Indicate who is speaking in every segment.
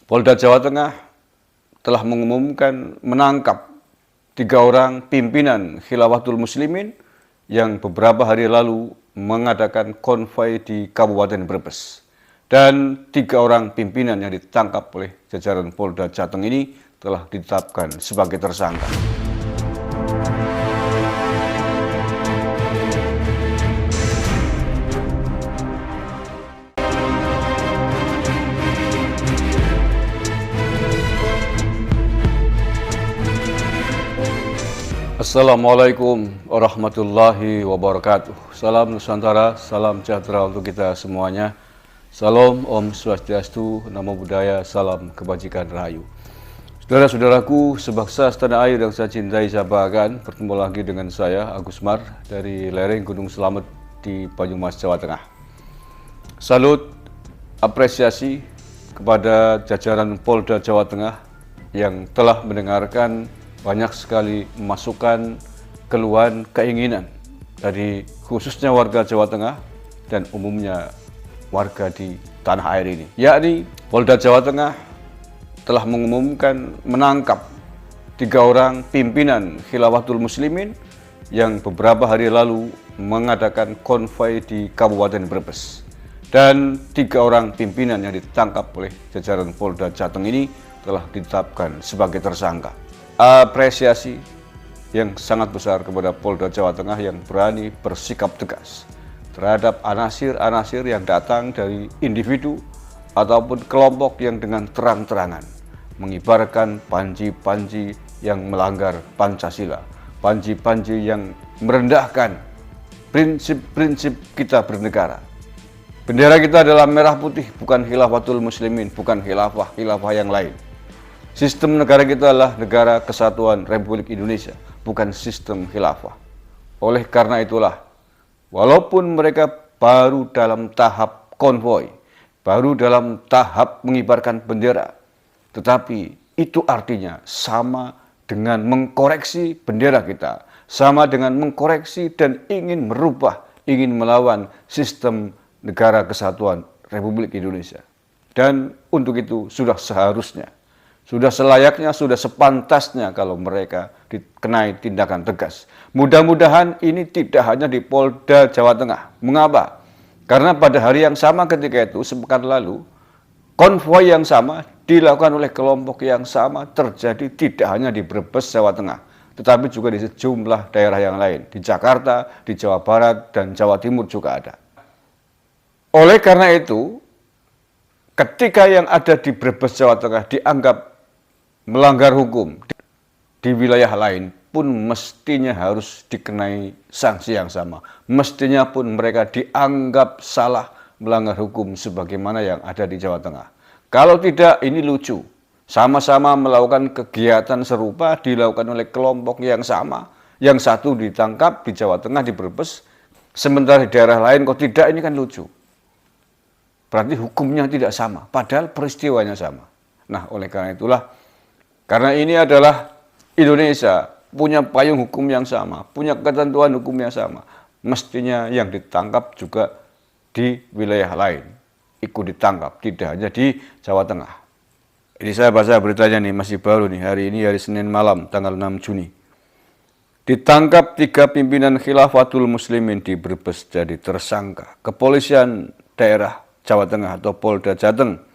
Speaker 1: Polda Jawa Tengah telah mengumumkan menangkap 3 orang pimpinan Khilafatul Muslimin yang beberapa hari lalu mengadakan konvoi di Kabupaten Brebes. Dan 3 orang pimpinan yang ditangkap oleh jajaran Polda Jateng ini telah ditetapkan sebagai tersangka. Assalamualaikum warahmatullahi wabarakatuh. Salam Nusantara, salam sejahtera untuk kita semuanya. Salam, Om Swastiastu, Namo Buddhaya, salam kebajikan rahayu. Saudara-saudaraku, sebangsa setanah air yang saya cintai, saya banggakan, bertemu lagi dengan saya, Agus Mar, dari lereng Gunung Slamet di Banyumas, Jawa Tengah. Salut, apresiasi kepada jajaran Polda Jawa Tengah yang telah mendengarkan banyak sekali masukan, keluhan, keinginan dari khususnya warga Jawa Tengah dan umumnya warga di tanah air ini. Yakni Polda Jawa Tengah telah mengumumkan menangkap 3 orang pimpinan Khilafatul Muslimin yang beberapa hari lalu mengadakan konvoi di Kabupaten Brebes. Dan 3 orang pimpinan yang ditangkap oleh jajaran Polda Jateng ini telah ditetapkan sebagai tersangka. Apresiasi yang sangat besar kepada Polda Jawa Tengah yang berani bersikap tegas terhadap anasir-anasir yang datang dari individu ataupun kelompok yang dengan terang-terangan mengibarkan panji-panji yang melanggar Pancasila, panji-panji yang merendahkan prinsip-prinsip kita bernegara. Bendera kita adalah merah putih, bukan Khilafatul Muslimin, bukan khilafah yang lain. Sistem negara kita adalah negara kesatuan Republik Indonesia, bukan sistem khilafah. Oleh karena itulah, walaupun mereka baru dalam tahap konvoi, baru dalam tahap mengibarkan bendera, tetapi itu artinya sama dengan mengkoreksi bendera kita, sama dengan mengkoreksi dan ingin merubah, ingin melawan sistem negara kesatuan Republik Indonesia. Dan untuk itu sudah seharusnya, sudah selayaknya, sudah sepantasnya kalau mereka dikenai tindakan tegas. Mudah-mudahan ini tidak hanya di Polda Jawa Tengah. Mengapa? Karena pada hari yang sama ketika itu, sepekan lalu, konvoi yang sama dilakukan oleh kelompok yang sama terjadi tidak hanya di Brebes, Jawa Tengah, tetapi juga di sejumlah daerah yang lain. Di Jakarta, di Jawa Barat, dan Jawa Timur juga ada. Oleh karena itu, ketika yang ada di Brebes, Jawa Tengah dianggap melanggar hukum, di wilayah lain pun mestinya harus dikenai sanksi yang sama. Mestinya pun mereka dianggap salah melanggar hukum sebagaimana yang ada di Jawa Tengah. Kalau tidak, ini lucu. Sama-sama melakukan kegiatan serupa dilakukan oleh kelompok yang sama. Yang satu ditangkap di Jawa Tengah, di Brebes, sementara di daerah lain kok tidak, ini kan lucu. Berarti hukumnya tidak sama, padahal peristiwanya sama. Nah, oleh karena itulah, karena ini adalah Indonesia, punya payung hukum yang sama, punya ketentuan hukum yang sama, mestinya yang ditangkap juga di wilayah lain ikut ditangkap, tidak hanya di Jawa Tengah. Ini saya baca beritanya nih, masih baru nih, hari ini hari Senin malam, tanggal 6 Juni. Ditangkap 3 pimpinan Khilafatul Muslimin di Brebes jadi tersangka. Kepolisian daerah Jawa Tengah atau Polda Jateng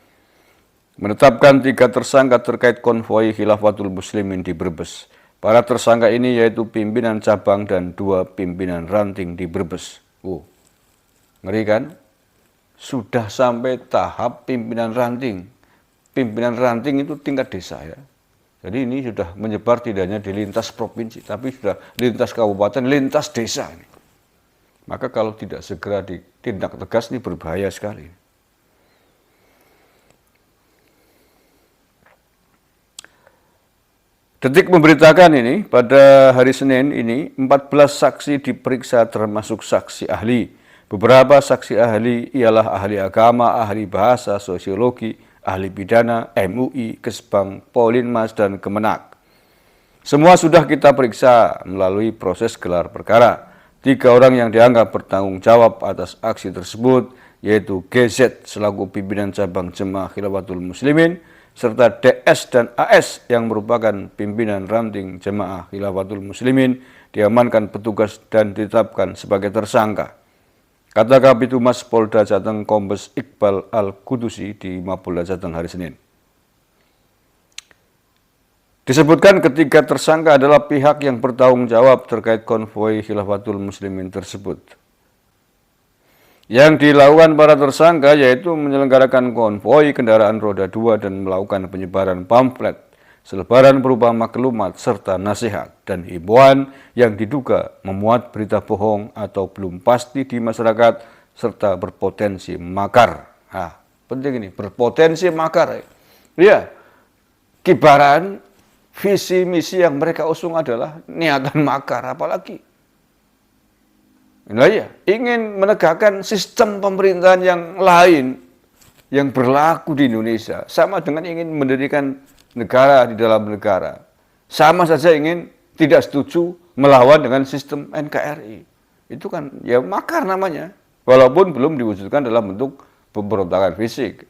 Speaker 1: menetapkan 3 tersangka terkait konvoi Khilafatul Muslimin di Brebes. Para tersangka ini yaitu pimpinan cabang dan 2 pimpinan ranting di Brebes. Ngeri kan? Sudah sampai tahap pimpinan ranting. Pimpinan ranting itu tingkat desa ya. Jadi ini sudah menyebar tidak hanya di lintas provinsi, tapi sudah lintas kabupaten, lintas desa ini. Maka kalau tidak segera ditindak tegas ini berbahaya sekali. Detik memberitakan ini, pada hari Senin ini, 14 saksi diperiksa termasuk saksi ahli. Beberapa saksi ahli ialah ahli agama, ahli bahasa, sosiologi, ahli pidana, MUI, Kesbang, Polinmas, dan Kemenak. Semua sudah kita periksa melalui proses gelar perkara. 3 orang yang dianggap bertanggung jawab atas aksi tersebut, yaitu GZ selaku pimpinan cabang Jemaah Khilafatul Muslimin, serta DS dan AS yang merupakan pimpinan ranting Jemaah Khilafatul Muslimin diamankan petugas dan ditetapkan sebagai tersangka. Kata Kabid Humas Polda Jateng Kombes Iqbal Al-Qudusi di Mapolda Jateng hari Senin. Disebutkan ketiga tersangka adalah pihak yang bertanggung jawab terkait konvoi Khilafatul Muslimin tersebut. Yang dilakukan para tersangka yaitu menyelenggarakan konvoi kendaraan roda 2 dan melakukan penyebaran pamflet, selebaran berupa maklumat serta nasihat dan himbauan yang diduga memuat berita bohong atau belum pasti di masyarakat serta berpotensi makar. Nah, penting ini, berpotensi makar. Ya, kibaran visi misi yang mereka usung adalah niatan makar, apalagi nah ya, ingin menegakkan sistem pemerintahan yang lain yang berlaku di Indonesia, sama dengan ingin mendirikan negara di dalam negara. Sama saja ingin tidak setuju melawan dengan sistem NKRI. Itu kan ya makar namanya, walaupun belum diwujudkan dalam bentuk pemberontakan fisik.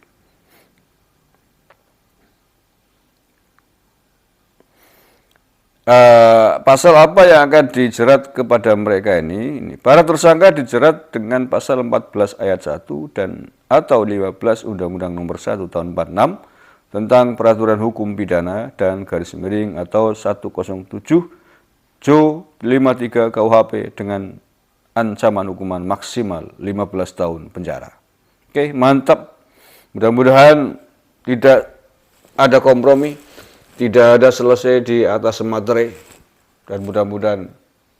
Speaker 1: Pasal apa yang akan dijerat kepada mereka ini? Para tersangka dijerat dengan pasal 14 ayat 1 dan atau 15 Undang-Undang Nomor 1 Tahun 46 tentang Peraturan Hukum Pidana dan garis miring atau 107 Jo 53 KUHP dengan ancaman hukuman maksimal 15 tahun penjara. Oke, mantap. Mudah-mudahan tidak ada kompromi, tidak ada selesai di atas materai, dan mudah-mudahan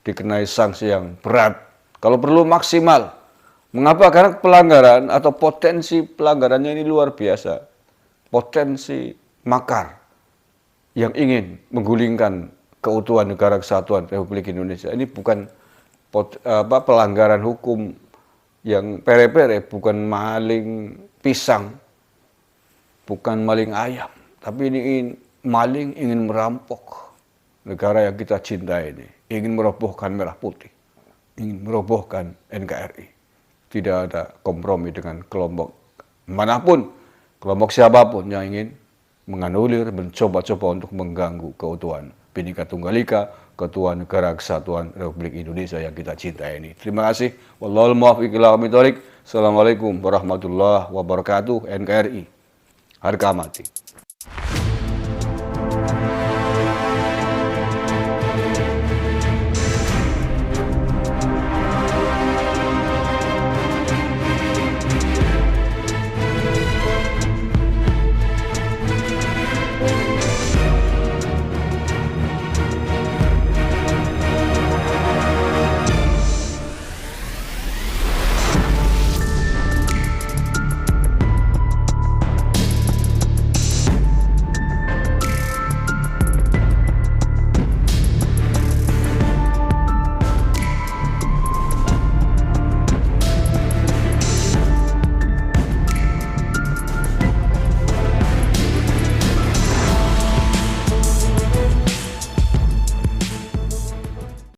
Speaker 1: dikenai sanksi yang berat. Kalau perlu maksimal. Mengapa? Karena pelanggaran atau potensi pelanggarannya ini luar biasa. Potensi makar yang ingin menggulingkan keutuhan negara kesatuan Republik Indonesia. Ini bukan pelanggaran hukum yang pere-pere, bukan maling pisang, bukan maling ayam, tapi ini maling ingin merampok negara yang kita cintai ini, ingin merobohkan merah putih, ingin merobohkan NKRI. Tidak ada kompromi dengan kelompok manapun, kelompok siapapun yang ingin menganulir, mencoba-coba untuk mengganggu keutuhan Bhinneka Tunggal Ika, keutuhan negara kesatuan Republik Indonesia yang kita cintai ini. Terima kasih. Wallahul muwaffiq ila aqwamit thoriq. Assalamualaikum warahmatullahi wabarakatuh. NKRI harga mati.